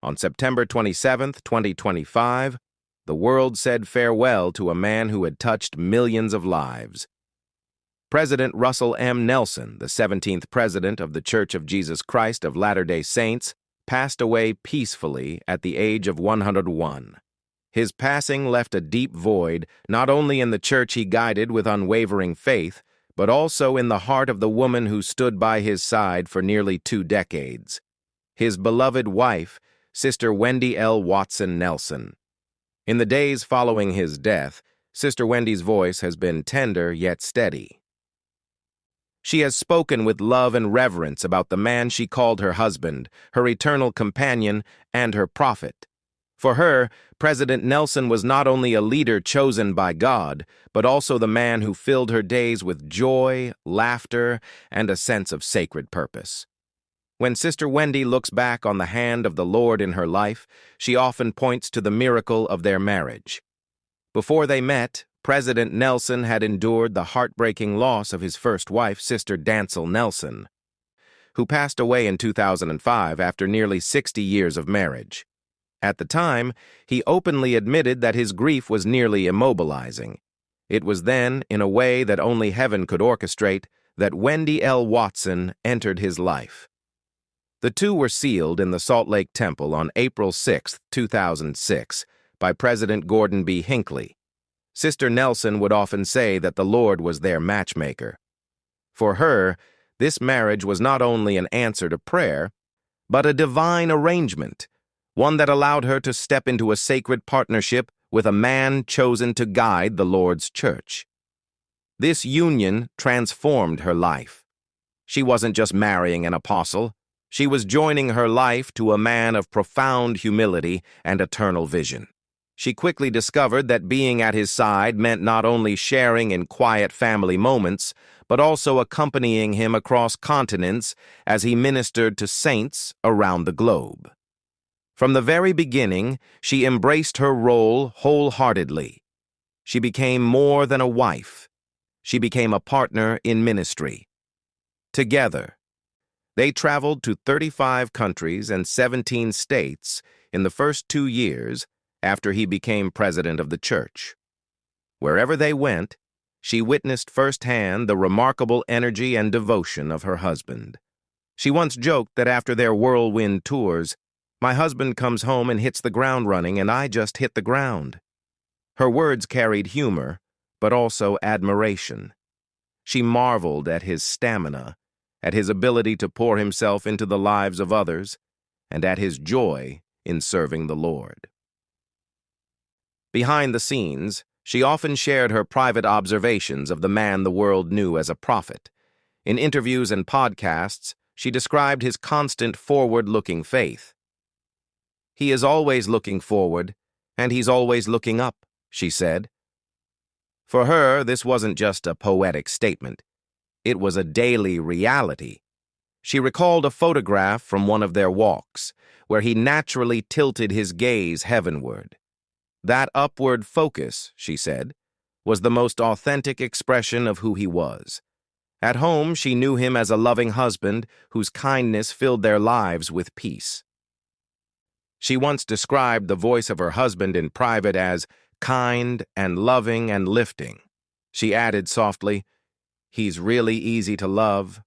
On September 27, 2025, the world said farewell to a man who had touched millions of lives. President Russell M. Nelson, the 17th president of the Church of Jesus Christ of Latter-day Saints, passed away peacefully at the age of 101. His passing left a deep void not only in the church he guided with unwavering faith, but also in the heart of the woman who stood by his side for nearly 2 decades. His beloved wife, Sister Wendy L. Watson Nelson. In the days following his death, Sister Wendy's voice has been tender yet steady. She has spoken with love and reverence about the man she called her husband, her eternal companion, and her prophet. For her, President Nelson was not only a leader chosen by God, but also the man who filled her days with joy, laughter, and a sense of sacred purpose. When Sister Wendy looks back on the hand of the Lord in her life, she often points to the miracle of their marriage. Before they met, President Nelson had endured the heartbreaking loss of his first wife, Sister Dancel Nelson, who passed away in 2005 after nearly 60 years of marriage. At the time, he openly admitted that his grief was nearly immobilizing. It was then, in a way that only heaven could orchestrate, that Wendy L. Watson entered his life. The two were sealed in the Salt Lake Temple on April 6, 2006, by President Gordon B. Hinckley. Sister Nelson would often say that the Lord was their matchmaker. For her, this marriage was not only an answer to prayer, but a divine arrangement, one that allowed her to step into a sacred partnership with a man chosen to guide the Lord's church. This union transformed her life. She wasn't just marrying an apostle, she was joining her life to a man of profound humility and eternal vision. She quickly discovered that being at his side meant not only sharing in quiet family moments, but also accompanying him across continents as he ministered to saints around the globe. From the very beginning, she embraced her role wholeheartedly. She became more than a wife. She became a partner in ministry. Together, they traveled to 35 countries and 17 states in the first 2 years after he became president of the church. Wherever they went, she witnessed firsthand the remarkable energy and devotion of her husband. She once joked that after their whirlwind tours, "My husband comes home and hits the ground running, and I just hit the ground." Her words carried humor, but also admiration. She marveled at his stamina, at his ability to pour himself into the lives of others, and at his joy in serving the Lord. Behind the scenes, she often shared her private observations of the man the world knew as a prophet. In interviews and podcasts, she described his constant forward-looking faith. "He is always looking forward, and he's always looking up," she said. For her, this wasn't just a poetic statement. It was a daily reality. She recalled a photograph from one of their walks, where he naturally tilted his gaze heavenward. That upward focus, she said, was the most authentic expression of who he was. At home, she knew him as a loving husband whose kindness filled their lives with peace. She once described the voice of her husband in private as kind and loving and lifting. She added softly, "He's really easy to love."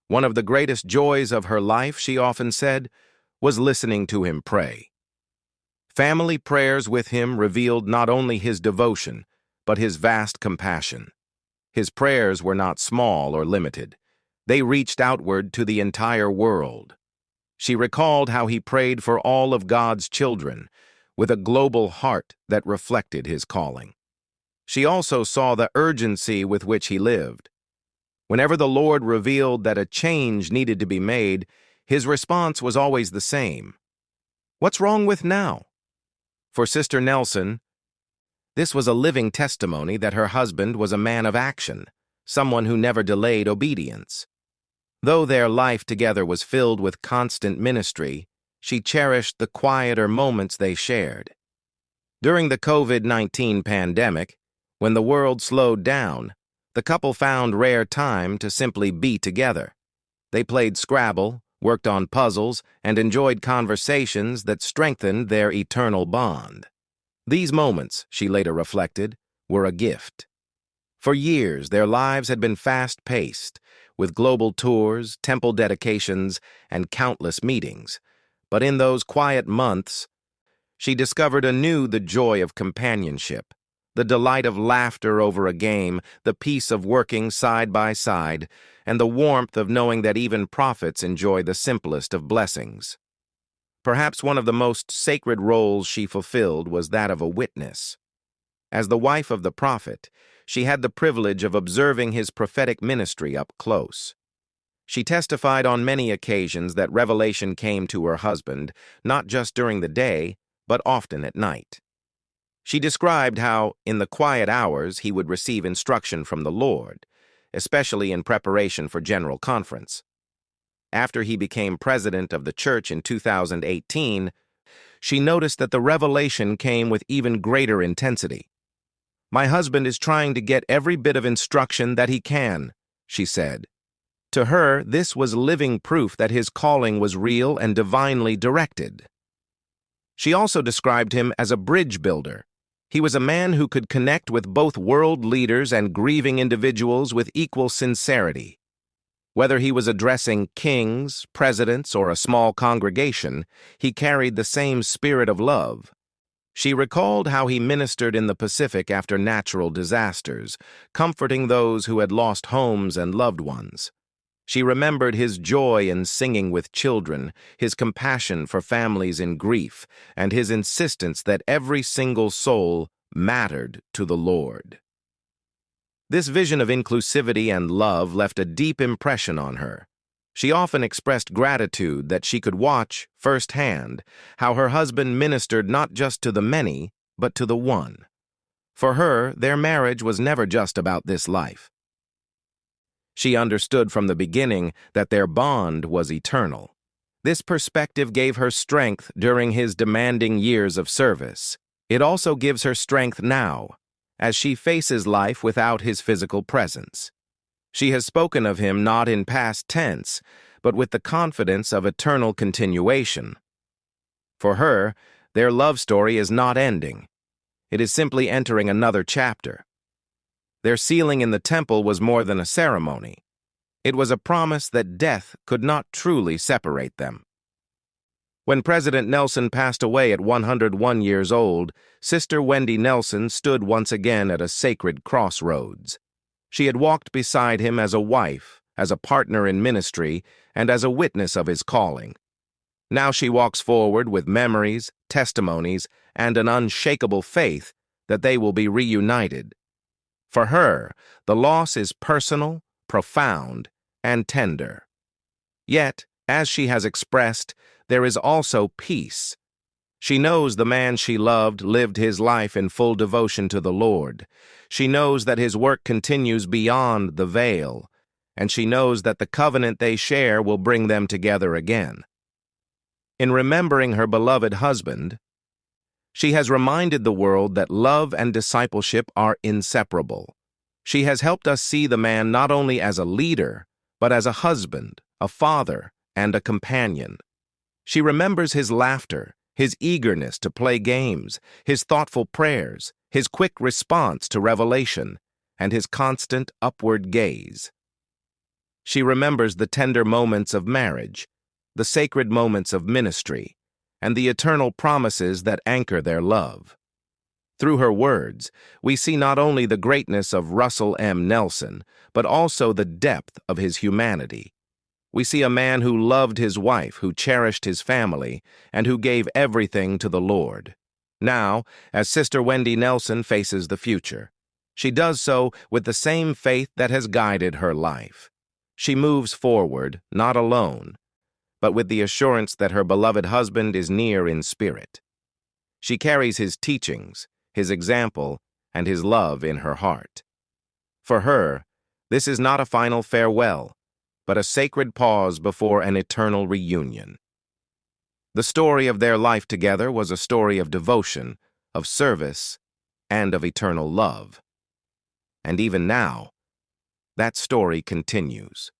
One of the greatest joys of her life, she often said, was listening to him pray. Family prayers with him revealed not only his devotion, but his vast compassion. His prayers were not small or limited. They reached outward to the entire world. She recalled how he prayed for all of God's children, with a global heart that reflected his calling. She also saw the urgency with which he lived. Whenever the Lord revealed that a change needed to be made, his response was always the same. "What's wrong with now?" For Sister Nelson, this was a living testimony that her husband was a man of action, someone who never delayed obedience. Though their life together was filled with constant ministry, she cherished the quieter moments they shared. During the COVID-19 pandemic, when the world slowed down, the couple found rare time to simply be together. They played Scrabble, worked on puzzles, and enjoyed conversations that strengthened their eternal bond. These moments, she later reflected, were a gift. For years, their lives had been fast-paced, with global tours, temple dedications, and countless meetings. But in those quiet months, she discovered anew the joy of companionship, the delight of laughter over a game, the peace of working side by side, and the warmth of knowing that even prophets enjoy the simplest of blessings. Perhaps one of the most sacred roles she fulfilled was that of a witness. As the wife of the prophet, she had the privilege of observing his prophetic ministry up close. She testified on many occasions that revelation came to her husband, not just during the day, but often at night. She described how, in the quiet hours, he would receive instruction from the Lord, especially in preparation for General Conference. After he became president of the church in 2018, she noticed that the revelation came with even greater intensity. "My husband is trying to get every bit of instruction that he can," she said. To her, this was living proof that his calling was real and divinely directed. She also described him as a bridge builder. He was a man who could connect with both world leaders and grieving individuals with equal sincerity. Whether he was addressing kings, presidents, or a small congregation, he carried the same spirit of love. She recalled how he ministered in the Pacific after natural disasters, comforting those who had lost homes and loved ones. She remembered his joy in singing with children, his compassion for families in grief, and his insistence that every single soul mattered to the Lord. This vision of inclusivity and love left a deep impression on her. She often expressed gratitude that she could watch, firsthand, how her husband ministered not just to the many, but to the one. For her, their marriage was never just about this life. She understood from the beginning that their bond was eternal. This perspective gave her strength during his demanding years of service. It also gives her strength now, as she faces life without his physical presence. She has spoken of him not in past tense, but with the confidence of eternal continuation. For her, their love story is not ending. It is simply entering another chapter. Their sealing in the temple was more than a ceremony. It was a promise that death could not truly separate them. When President Nelson passed away at 101 years old, Sister Wendy Nelson stood once again at a sacred crossroads. She had walked beside him as a wife, as a partner in ministry, and as a witness of his calling. Now she walks forward with memories, testimonies, and an unshakable faith that they will be reunited. For her, the loss is personal, profound, and tender. Yet, as she has expressed, there is also peace. She knows the man she loved lived his life in full devotion to the Lord. She knows that his work continues beyond the veil, and she knows that the covenant they share will bring them together again. In remembering her beloved husband, she has reminded the world that love and discipleship are inseparable. She has helped us see the man not only as a leader, but as a husband, a father, and a companion. She remembers his laughter, his eagerness to play games, his thoughtful prayers, his quick response to revelation, and his constant upward gaze. She remembers the tender moments of marriage, the sacred moments of ministry, and the eternal promises that anchor their love. Through her words, we see not only the greatness of Russell M. Nelson, but also the depth of his humanity. We see a man who loved his wife, who cherished his family, and who gave everything to the Lord. Now, as Sister Wendy Nelson faces the future, she does so with the same faith that has guided her life. She moves forward, not alone, but with the assurance that her beloved husband is near in spirit. She carries his teachings, his example, and his love in her heart. For her, this is not a final farewell, but a sacred pause before an eternal reunion. The story of their life together was a story of devotion, of service, and of eternal love. And even now, that story continues.